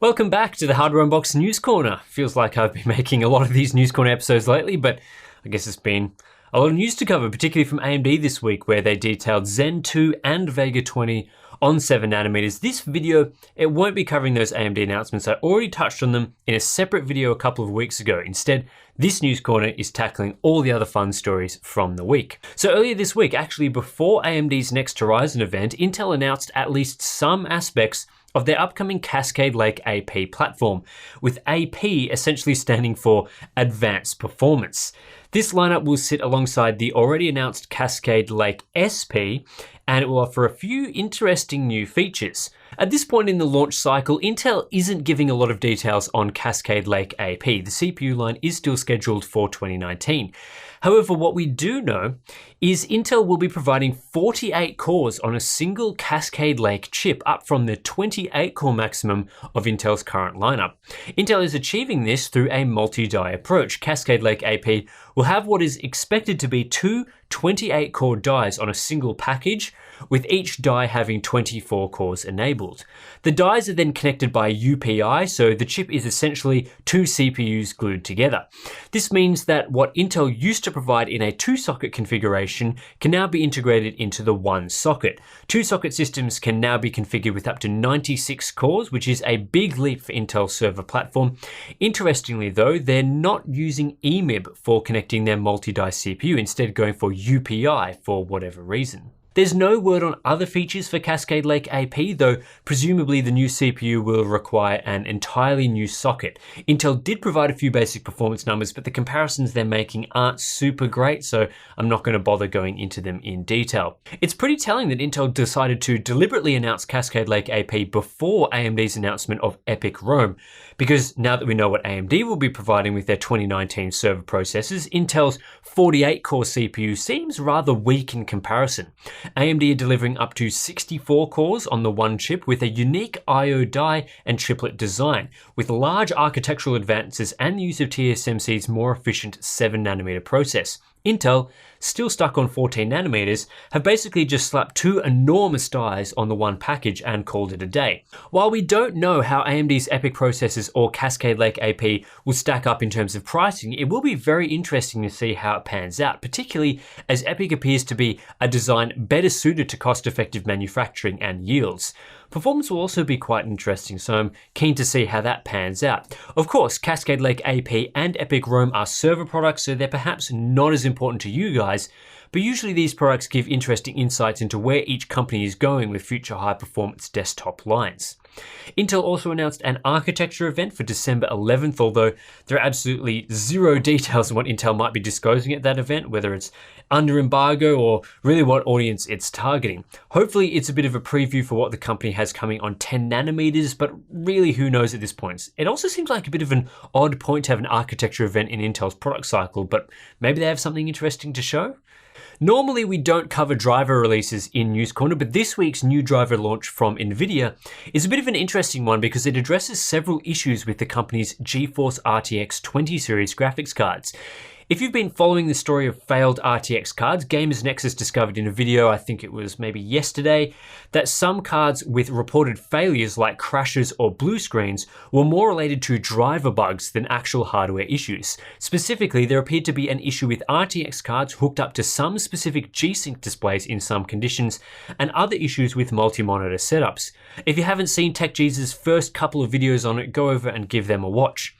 Welcome back to the Hardware Unboxed News Corner. Feels like I've been making a lot of these News Corner episodes lately, but I guess it's been a lot of news to cover, particularly from AMD this week, where they detailed Zen 2 and Vega 20 on 7nm. This video, it won't be covering those AMD announcements. I already touched on them in a separate video a couple of weeks ago. Instead, this News Corner is tackling all the other fun stories from the week. So earlier this week, actually before AMD's Next Horizon event, Intel announced at least some aspects of their upcoming Cascade-AP platform, with AP essentially standing for Advanced Performance. This lineup will sit alongside the already announced Cascade-SP, and it will offer a few interesting new features. At this point in the launch cycle, Intel isn't giving a lot of details on Cascade-AP. The CPU line is still scheduled for 2019. However, what we do know is Intel will be providing 48 cores on a single Cascade Lake chip, up from the 28 core maximum of Intel's current lineup. Intel is achieving this through a multi-die approach. Cascade Lake AP will have what is expected to be two 28 core dies on a single package, with each die having 24 cores enabled. The dies are then connected by UPI, so the chip is essentially two CPUs glued together. This means that what Intel used to provide in a two-socket configuration can now be integrated into the one socket. Two-socket systems can now be configured with up to 96 cores, which is a big leap for Intel's server platform. Interestingly though, they're not using EMIB for connecting their multi-die CPU, instead going for UPI for whatever reason. There's no word on other features for Cascade Lake AP, though presumably the new CPU will require an entirely new socket. Intel did provide a few basic performance numbers, but the comparisons they're making aren't super great, so I'm not going to bother going into them in detail. It's pretty telling that Intel decided to deliberately announce Cascade Lake AP before AMD's announcement of EPYC Rome, because now that we know what AMD will be providing with their 2019 server processors, Intel's 48-core CPU seems rather weak in comparison. AMD are delivering up to 64 cores on the one chip with a unique I/O die and chiplet design, with large architectural advances and the use of TSMC's more efficient 7nm process. Intel, still stuck on 14nm, have basically just slapped two enormous dies on the one package and called it a day. While we don't know how AMD's EPYC processors or Cascade Lake AP will stack up in terms of pricing, it will be very interesting to see how it pans out, particularly as EPYC appears to be a design better suited to cost-effective manufacturing and yields. Performance will also be quite interesting, so I'm keen to see how that pans out. Of course, Cascade Lake AP and EPYC Rome are server products, so they're perhaps not as important to you guys, but usually these products give interesting insights into where each company is going with future high-performance desktop lines. Intel also announced an architecture event for December 11th, although there are absolutely zero details on what Intel might be disclosing at that event, whether it's under embargo or really what audience it's targeting. Hopefully it's a bit of a preview for what the company has coming on 10nm, but really who knows at this point. It also seems like a bit of an odd point to have an architecture event in Intel's product cycle, but maybe they have something interesting to show? Normally we don't cover driver releases in News Corner, but this week's new driver launch from Nvidia is a bit of an interesting one because it addresses several issues with the company's GeForce RTX 20 series graphics cards. If you've been following the story of failed RTX cards, Gamers Nexus discovered in a video, I think it was maybe yesterday, that some cards with reported failures like crashes or blue screens were more related to driver bugs than actual hardware issues. Specifically, there appeared to be an issue with RTX cards hooked up to some specific G-Sync displays in some conditions, and other issues with multi-monitor setups. If you haven't seen TechJesus' first couple of videos on it, go over and give them a watch.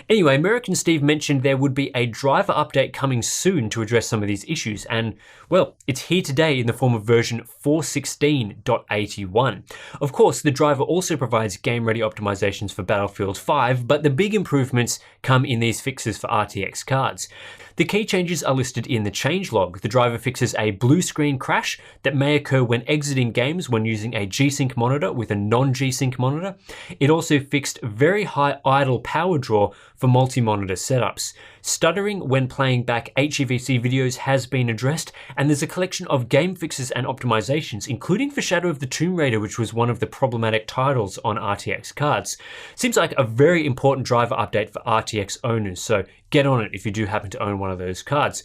Anyway, American Steve mentioned there would be a driver update coming soon to address some of these issues, and well, it's here today in the form of version 4.16.81. Of course, the driver also provides game-ready optimizations for Battlefield 5, but the big improvements come in these fixes for RTX cards. The key changes are listed in the changelog. The driver fixes a blue screen crash that may occur when exiting games when using a G-Sync monitor with a non-G-Sync monitor. It also fixed very high idle power draw for multi-monitor setups. Stuttering when playing back HEVC videos has been addressed, and there's a collection of game fixes and optimizations, including for Shadow of the Tomb Raider, which was one of the problematic titles on RTX cards. Seems like a very important driver update for RTX owners, so get on it if you do happen to own one of those cards.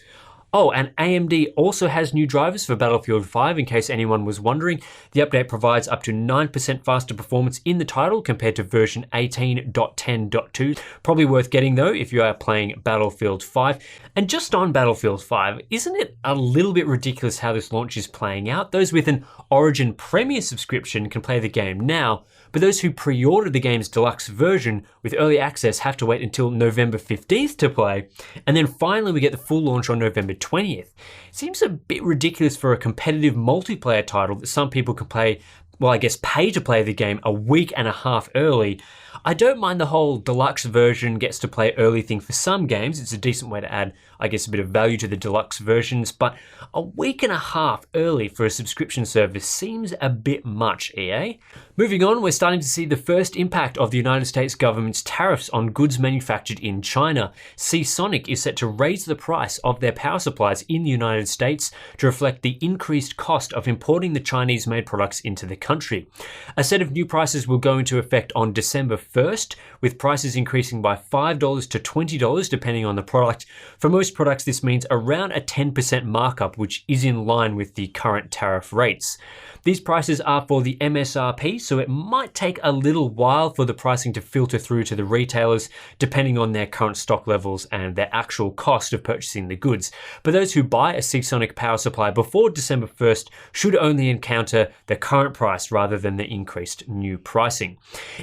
Oh, and AMD also has new drivers for Battlefield 5, in case anyone was wondering. The update provides up to 9% faster performance in the title compared to version 18.10.2. Probably worth getting though if you are playing Battlefield 5. And just on Battlefield 5, isn't it a little bit ridiculous how this launch is playing out? Those with an Origin Premier subscription can play the game now, but those who pre-order the game's deluxe version with early access have to wait until November 15th to play, and then finally we get the full launch on November 20th. Seems a bit ridiculous for a competitive multiplayer title that some people can play, well, I guess pay to play the game a week and a half early. I don't mind the whole deluxe version gets to play early thing for some games. It's a decent way to add, I guess, a bit of value to the deluxe versions, but a week and a half early for a subscription service seems a bit much, EA. Moving on, we're starting to see the first impact of the United States government's tariffs on goods manufactured in China. Seasonic is set to raise the price of their power supplies in the United States to reflect the increased cost of importing the Chinese-made products into the country. A set of new prices will go into effect on December 1st, with prices increasing by $5 to $20 depending on the product. For most products, this means around a 10% markup, which is in line with the current tariff rates. These prices are for the MSRP, so it might take a little while for the pricing to filter through to the retailers, depending on their current stock levels and their actual cost of purchasing the goods. But those who buy a Seasonic power supply before December 1st should only encounter the current price rather than the increased new pricing.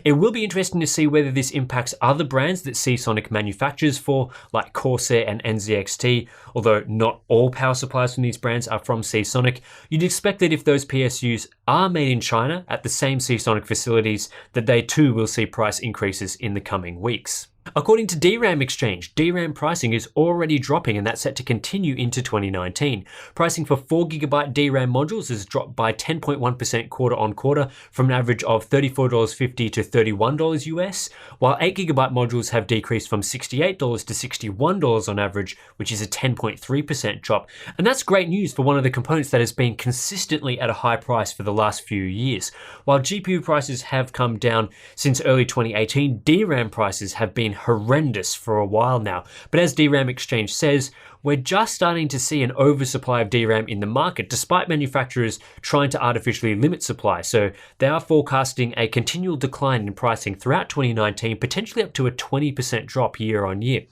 It will be interesting to see whether this impacts other brands that Seasonic manufactures for, like Corsair and NZXT, although not all power supplies from these brands are from Seasonic. You'd expect that if those PSUs are made in China at the same Seasonic facilities, that they too will see price increases in the coming weeks. According to DRAM Exchange, DRAM pricing is already dropping, and that's set to continue into 2019. Pricing for 4GB DRAM modules has dropped by 10.1% quarter on quarter from an average of $34.50 to $31 US, while 8GB modules have decreased from $68 to $61 on average, which is a 10.3% drop. And that's great news for one of the components that has been consistently at a high price for the last few years. While GPU prices have come down since early 2018, DRAM prices have been horrendous for a while now. But as DRAM Exchange says, we're just starting to see an oversupply of DRAM in the market, despite manufacturers trying to artificially limit supply. So they are forecasting a continual decline in pricing throughout 2019, potentially up to a 20% drop year on year.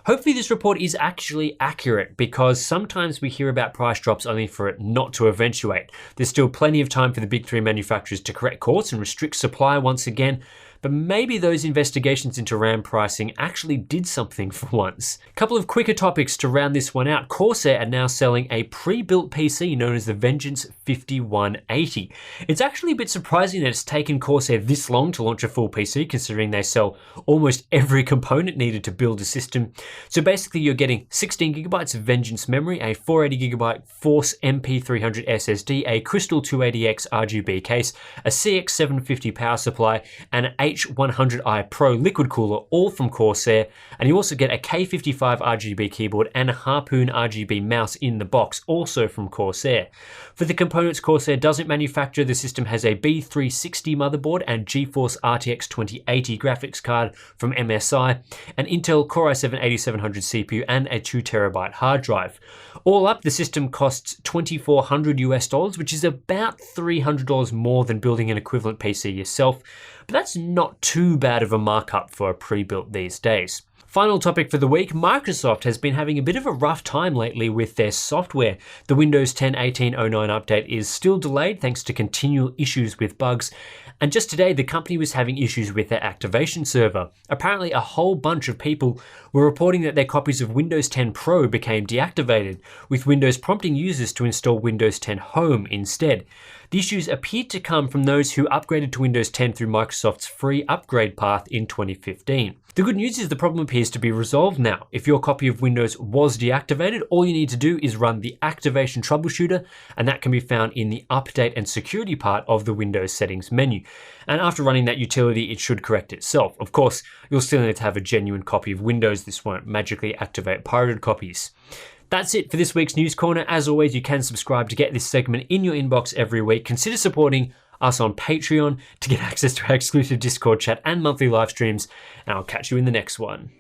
Hopefully this report is actually accurate, because sometimes we hear about price drops only for it not to eventuate. There's still plenty of time for the big three manufacturers to correct course and restrict supply once again, but maybe those investigations into RAM pricing actually did something for once. A couple of quicker topics to round this one out. Corsair are now selling a pre-built PC known as the Vengeance 5180. It's actually a bit surprising that it's taken Corsair this long to launch a full PC, considering they sell almost every component needed to build a system. So basically you're getting 16GB of Vengeance memory, a 480GB Force MP300 SSD, a Crystal 280X RGB case, a CX750 power supply, and an H100i Pro liquid cooler, all from Corsair. And you also get a K55 RGB keyboard and a Harpoon RGB mouse in the box, also from Corsair. For the components Corsair doesn't manufacture, the system has a B360 motherboard and GeForce RTX 2080 graphics card from MSI, an Intel Core i7-8700 CPU, and a 2TB hard drive. All up, the system costs $2,400 US, which is about $300 more than building an equivalent PC yourself. But that's not too bad of a markup for a pre-built these days. Final topic for the week, Microsoft has been having a bit of a rough time lately with their software. The Windows 10 1809 update is still delayed thanks to continual issues with bugs. And just today, the company was having issues with their activation server. Apparently, a whole bunch of people were reporting that their copies of Windows 10 Pro became deactivated, with Windows prompting users to install Windows 10 Home instead. The issues appeared to come from those who upgraded to Windows 10 through Microsoft's free upgrade path in 2015. The good news is the problem appears to be resolved now. If your copy of Windows was deactivated, all you need to do is run the activation troubleshooter, and that can be found in the update and security part of the Windows settings menu. And after running that utility, it should correct itself. Of course, you'll still need to have a genuine copy of Windows. This won't magically activate pirated copies. That's it for this week's News Corner. As always, you can subscribe to get this segment in your inbox every week. Consider supporting us on Patreon to get access to our exclusive Discord chat and monthly live streams, and I'll catch you in the next one.